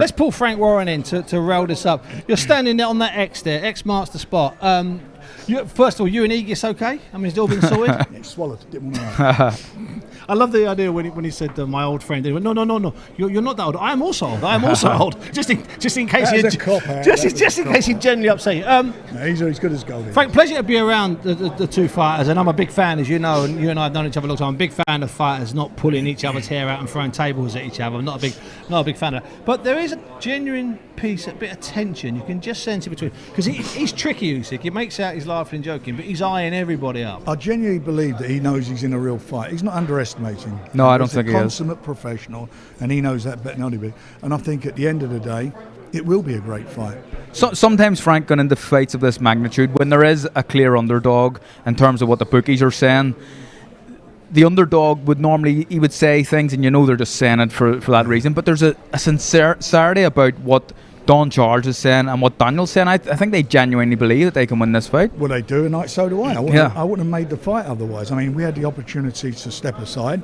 Let's pull Frank Warren in to roll this up. You're standing there on that X there. X marks the spot. First of all, you and Aegis okay? I mean, it's all been sorted? Yeah, swallowed. Didn't want to I love the idea when he said my old friend. He went, no. You're not that old. I am also old. Just in case in case he genuinely upset you. no, he's as good as gold. Frank, pleasure to be around the two fighters, and I'm a big fan, as you know, and you and I have known each other a long time. I'm a big fan of fighters not pulling each other's hair out and throwing tables at each other. I'm not a big fan of that. But there is a genuine piece, a bit of tension. You can just sense it between, because he's tricky, Usyk. He makes out he's laughing and joking, but he's eyeing everybody up. I genuinely believe that he knows he's in a real fight. He's not underestimating. No, I don't think he is. He's a consummate professional, and he knows that better than anybody. And I think at the end of the day, it will be a great fight. So, sometimes, Frank, going into fights of this magnitude, when there is a clear underdog in terms of what the bookies are saying, the underdog would normally, he would say things, and they're just saying it for that reason. But there's a sincerity about what Don Charles is saying and what Daniel's saying. I think they genuinely believe that they can win this fight. Well, they do, and so do I. I wouldn't have made the fight otherwise. I mean, we had the opportunity to step aside,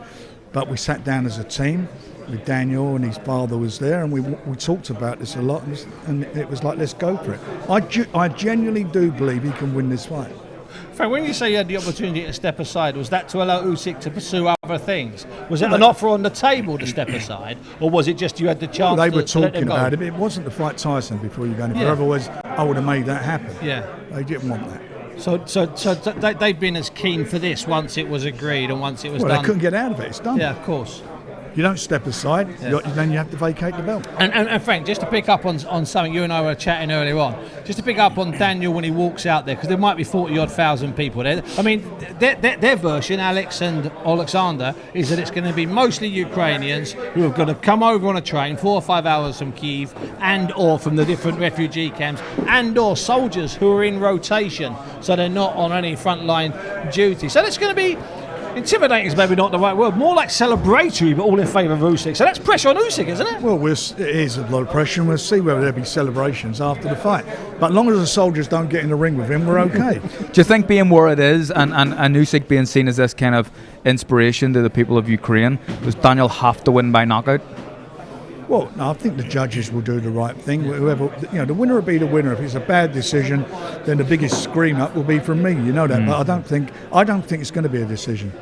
but we sat down as a team with Daniel, and his father was there, and we talked about this a lot, and it was like, let's go for it. I genuinely do believe he can win this fight. Frank, when you say you had the opportunity to step aside, was that to allow Usyk to pursue other things? Was it an offer on the table to step aside, or was it just you had the chance they to were let them talking go? about it. It wasn't to fight Tyson before you go any further. Otherwise, I would have made that happen. Yeah. They didn't want that. So they've been as keen for this once it was agreed and once it was done. Well, they couldn't get out of it. It's done. Yeah, of course. You don't step aside, then you have to vacate the belt. And Frank, just to pick up on something you and I were chatting earlier on, just to pick up on Daniel when he walks out there, because there might be 40-odd thousand people there. I mean, their version, Alex and Alexander, is that it's going to be mostly Ukrainians who are going to come over on a train 4 or 5 hours from Kyiv and or from the different refugee camps and or soldiers who are in rotation, so they're not on any frontline duty. So it's going to be... intimidating is maybe not the right word, more like celebratory, but all in favour of Usyk. So that's pressure on Usyk, isn't it? Well, it is a lot of pressure, and we'll see whether there'll be celebrations after the fight. But as long as the soldiers don't get in the ring with him, we're okay. Do you think, being where it is, and Usyk being seen as this kind of inspiration to the people of Ukraine, does Daniel have to win by knockout? Well, no, I think the judges will do the right thing. Whoever, the winner will be the winner. If it's a bad decision, then the biggest scream up will be from me. You know that. But I don't think it's going to be a decision.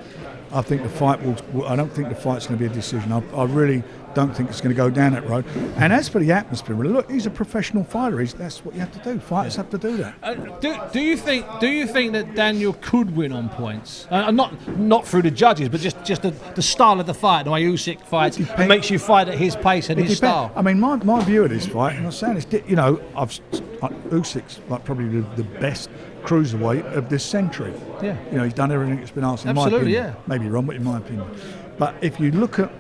I think the fight I don't think the fight's going to be a decision. I really don't think it's going to go down that road. And as for the atmosphere, look, he's a professional fighter. That's what you have to do. Fighters have to do that. Do you think that Daniel could win on points? Not through the judges, but just the style of the fight, the way Usyk fights, it makes you fight at his pace and his style. I mean, my view of this fight, and I'm saying this, Usyk's like probably the best cruiserweight of this century. Yeah. He's done everything that's been asked. In my opinion. Yeah. Maybe wrong, but in my opinion. But if you look at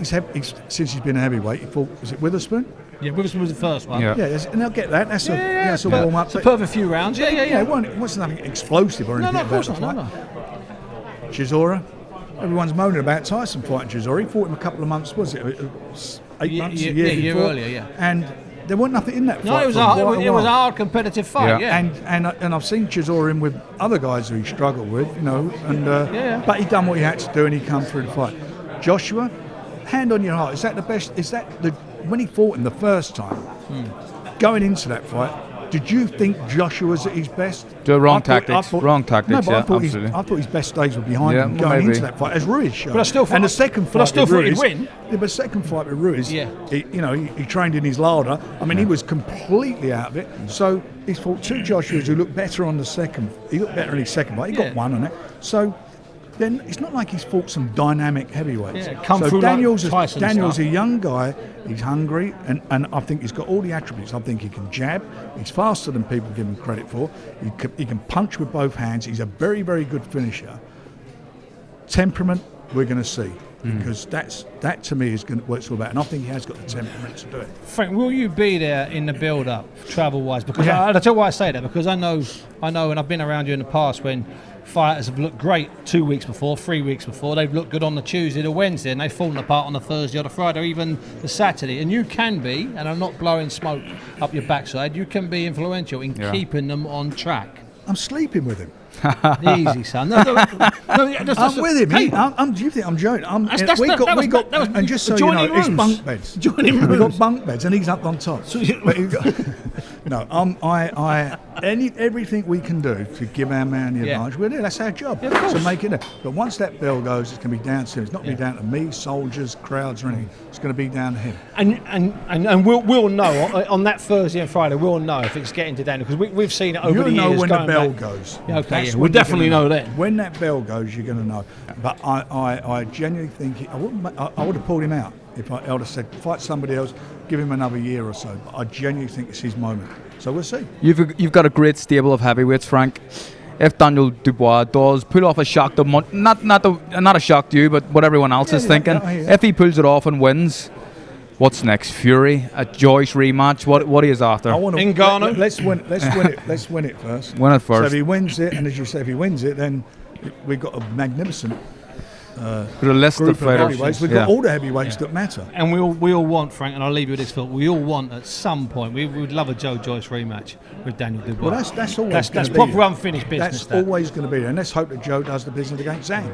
since he's been a heavyweight, he fought, was it Witherspoon? Yeah, Witherspoon was the first one. Yeah, and I'll get that. That's a warm up. It's a perfect few rounds. Yeah. It wasn't nothing explosive or anything. No, of course not. No. Chisora, everyone's moaning about Tyson fighting Chisora. He fought him a couple of months. Was it 8 months? A year earlier. Yeah. And there wasn't nothing in that fight. No, it was a hard competitive fight. Yeah. And I've seen Chisora in with other guys who he struggled with, but he done what he had to do and he come through the fight. Joshua, hand on your heart, is that the best? Is that when he fought him the first time, going into that fight, did you think Joshua was at his best? Wrong tactics. No, but I thought his best days were behind him going into that fight, as Ruiz showed. And the second fight with Ruiz, win. Yeah, but the second fight with Ruiz, he trained in his larder. I mean, he was completely out of it. So he's fought two Joshuas who looked better on the second. He looked better in his second fight. He got one on it. So then it's not like he's fought some dynamic heavyweights. So Daniel's a young guy. He's hungry, and I think he's got all the attributes. I think he can jab. He's faster than people give him credit for. He can punch with both hands. He's a very, very good finisher. Temperament, we're going to see. Because that to me is what it's all about, and I think he has got the temperament to do it. Frank, will you be there in the build-up, travel-wise? Because I'll tell you why I say that, because I know, and I've been around you in the past when fighters have looked great 2 weeks before, 3 weeks before. They've looked good on the Tuesday, the Wednesday, and they've fallen apart on the Thursday or the Friday, or even the Saturday. And you can be, and I'm not blowing smoke up your backside, you can be influential in keeping them on track. I'm sleeping with him. Easy, son. No, I'm with him. Hey, Do you think I'm joking? That was And just so you know, it's bunk beds. Joining We've got rooms. bunk beds, and he's up on top. No, everything we can do to give our man the advantage, we'll do. That's our job. Yeah, so make it. But once that bell goes, it's going to be down to him. It's not going to be down to me, soldiers, crowds, or anything. It's going to be down to him. And we'll know on that Thursday and Friday. We'll know if it's getting to Daniel because we've seen it over the years. You'll know when the bell back. goes. Yeah, okay, That's we'll when you're definitely gonna know then. When that bell goes, you're going to know. But I genuinely think I would have pulled him out if I would have said fight somebody else, give him another year or so. But I genuinely think it's his moment. So we'll see. You've got a great stable of heavyweights, Frank. If Daniel Dubois does pull off a shock to not a shock to you, but what everyone else is thinking, if he pulls it off and wins, what's next? Fury, a Joyce rematch. What he is after? Ngannou. Let's win it. Let's win it first. Win it first. So if he wins it, and as you say, if he wins it, then we've got a magnificent list group of fighters. heavyweights. We've got all the heavyweights that matter. And we all want, Frank, and I'll leave you with this thought. We all want at some point. We would love a Joe Joyce rematch with Daniel Dubois. Well, that's always that's be proper there. unfinished business. That's always going to be there, and let's hope that Joe does the business against Zhang.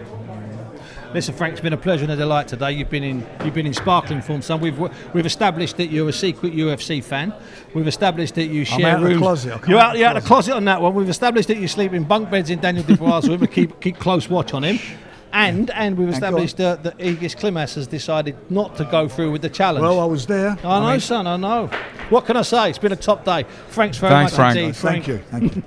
Listen, Frank, it's been a pleasure and a delight today. You've been in sparkling form, son. We've established that you're a secret UFC fan. We've established that you share out of the rooms. closet. You're out of the closet on that one. We've established that you sleep in bunk beds in Daniel Dubois' room. We keep close watch on him. And we've established that Egis Klimas has decided not to go through with the challenge. Well, I was there. I know, son. I know. What can I say? It's been a top day. Thanks very much Frank. indeed, Frank. Thank you.